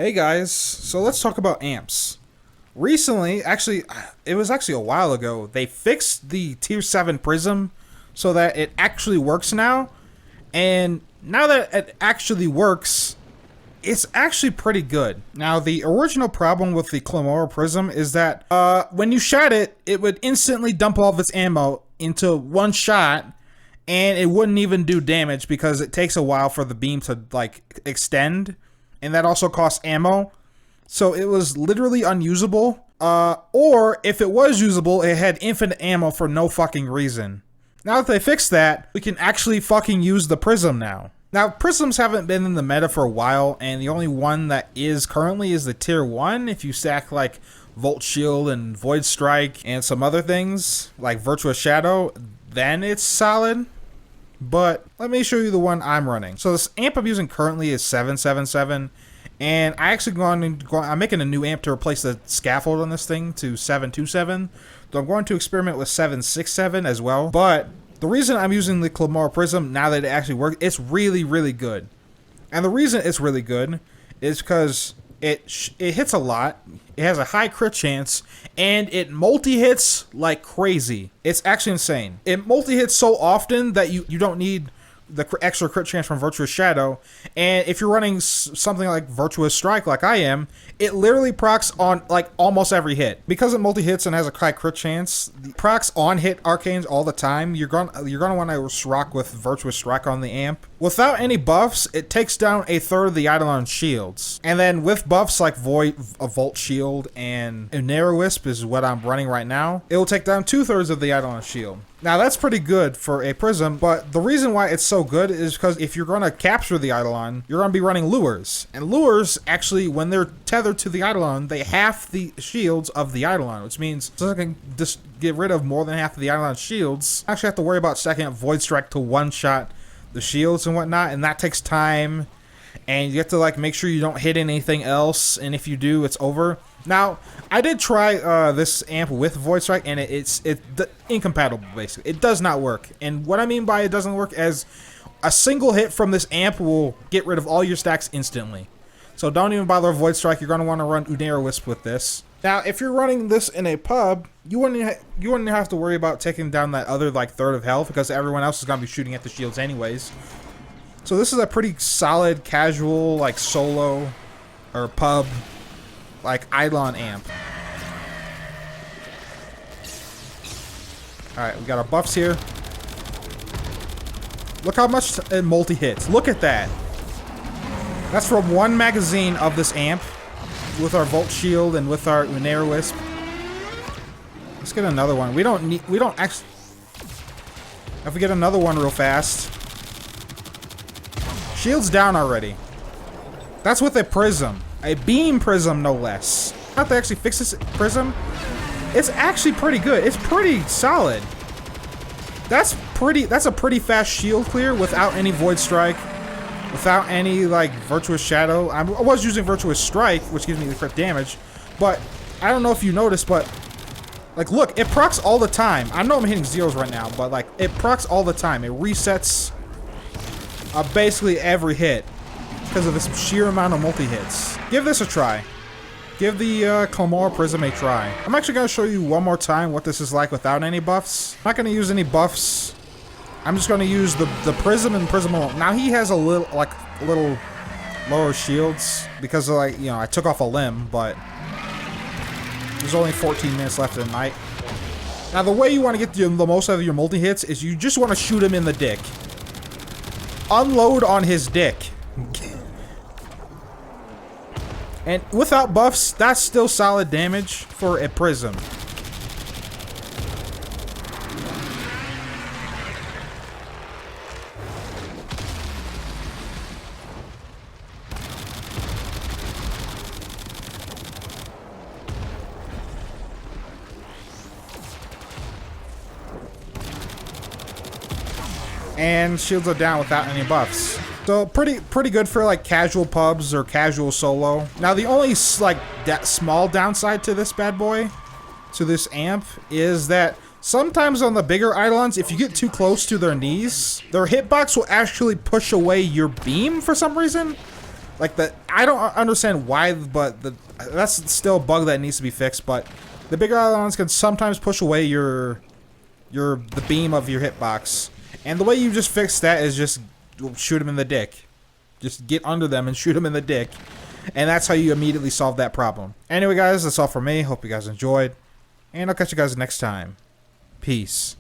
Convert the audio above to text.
Hey guys, so let's talk about amps. Recently, actually, it was actually a while ago, they fixed the tier 7 Prism so that it actually works now. And now that it actually works, it's actually pretty good. Now, the original problem with the Klamora Prism is that when you shot it, it would instantly dump all of its ammo into one shot, and it wouldn't even do damage because it takes a while for the beam to, like, extend. And that also costs ammo. So it was literally unusable. Or if it was usable, it had infinite ammo for no fucking reason. Now that they fixed that, we can actually fucking use the Prism now. Now, Prisms haven't been in the meta for a while, and the only one that is currently is the tier 1. If you stack like Volt Shield and Void Strike and some other things, like Virtuous Shadow, then it's solid. But let me show you the one I'm running. So this amp I'm using currently is 777, and I'm making a new amp to replace the scaffold on this thing to 727. So I'm going to experiment with 767 as well. But the reason I'm using the Klamora Prism now that it actually works, it's really, really good. And the reason it's really good is because it hits a lot, it has a high crit chance, and it multi-hits like crazy. It's actually insane. It multi-hits so often that you don't need the extra crit chance from Virtuous Shadow, and if you're running something like Virtuous Strike like I am, it literally procs on like almost every hit. Because it multi-hits and has a high crit chance, procs on hit arcanes all the time. You're gonna want to rock with Virtuous Strike on the amp. Without any buffs, it takes down a third of the Eidolon shields. And then with buffs like Volt Shield and Narrow Wisp is what I'm running right now, it will take down 2/3 of the Eidolon shield. Now that's pretty good for a Prism, but the reason why it's so good is because if you're going to capture the Eidolon, you're going to be running lures. And lures, actually, when they're tethered to the Eidolon, they half the shields of the Eidolon, which means so I can just get rid of more than half of the Eidolon shields. I actually have to worry about stacking up Void Strike to one-shot the shields and whatnot, and that takes time. And you have to like make sure you don't hit anything else, and if you do, it's over. Now, I did try this amp with Void Strike, and it's incompatible, basically. It does not work. And what I mean by it doesn't work is a single hit from this amp will get rid of all your stacks instantly. So don't even bother with Void Strike. You're going to want to run Unera Wisp with this. Now, if you're running this in a pub, you wouldn't have to worry about taking down that other like third of health because everyone else is going to be shooting at the shields anyways. So this is a pretty solid, casual, like solo or pub like Eidolon amp. Alright, we got our buffs here. Look how much it multi-hits. Look at that. That's from one magazine of this amp with our Volt Shield and with our Unera Wisp. Let's get another one. We don't actually... If we get another one real fast. Shield's down already. That's with a Prism. A beam Prism, no less. How they actually fix this Prism? It's actually pretty good. It's pretty solid. That's a pretty fast shield clear without any Void Strike, without any like Virtuous Shadow. I was using Virtuous Strike, which gives me the crit damage, but I don't know if you noticed, but like look, it procs all the time. I know I'm hitting zeros right now, but like it procs all the time. It resets basically every hit because of this sheer amount of multi-hits. Give this a try. Give the Klamora Prism a try. I'm actually going to show you one more time what this is like without any buffs. I'm not going to use any buffs. I'm just going to use the Prism and Prism alone. Now he has a little lower shields because of, like, you know, I took off a limb, but there's only 14 minutes left of the night. Now the way you want to get the most out of your multi-hits is you just want to shoot him in the dick. Unload on his dick. And without buffs, that's still solid damage for a Prism. And shields are down without any buffs. So pretty good for like casual pubs or casual solo. Now the only like small downside to this bad boy, to this amp, is that sometimes on the bigger Eidolons, if you get too close to their knees, their hitbox will actually push away your beam for some reason. Like I don't understand why, but that's still a bug that needs to be fixed. But the bigger Eidolons can sometimes push away the beam of your hitbox, and the way you just fix that is just shoot them in the dick. Just get under them and shoot them in the dick, and that's how you immediately solve that problem. Anyway, guys, that's all for me. Hope you guys enjoyed, and I'll catch you guys next time. Peace.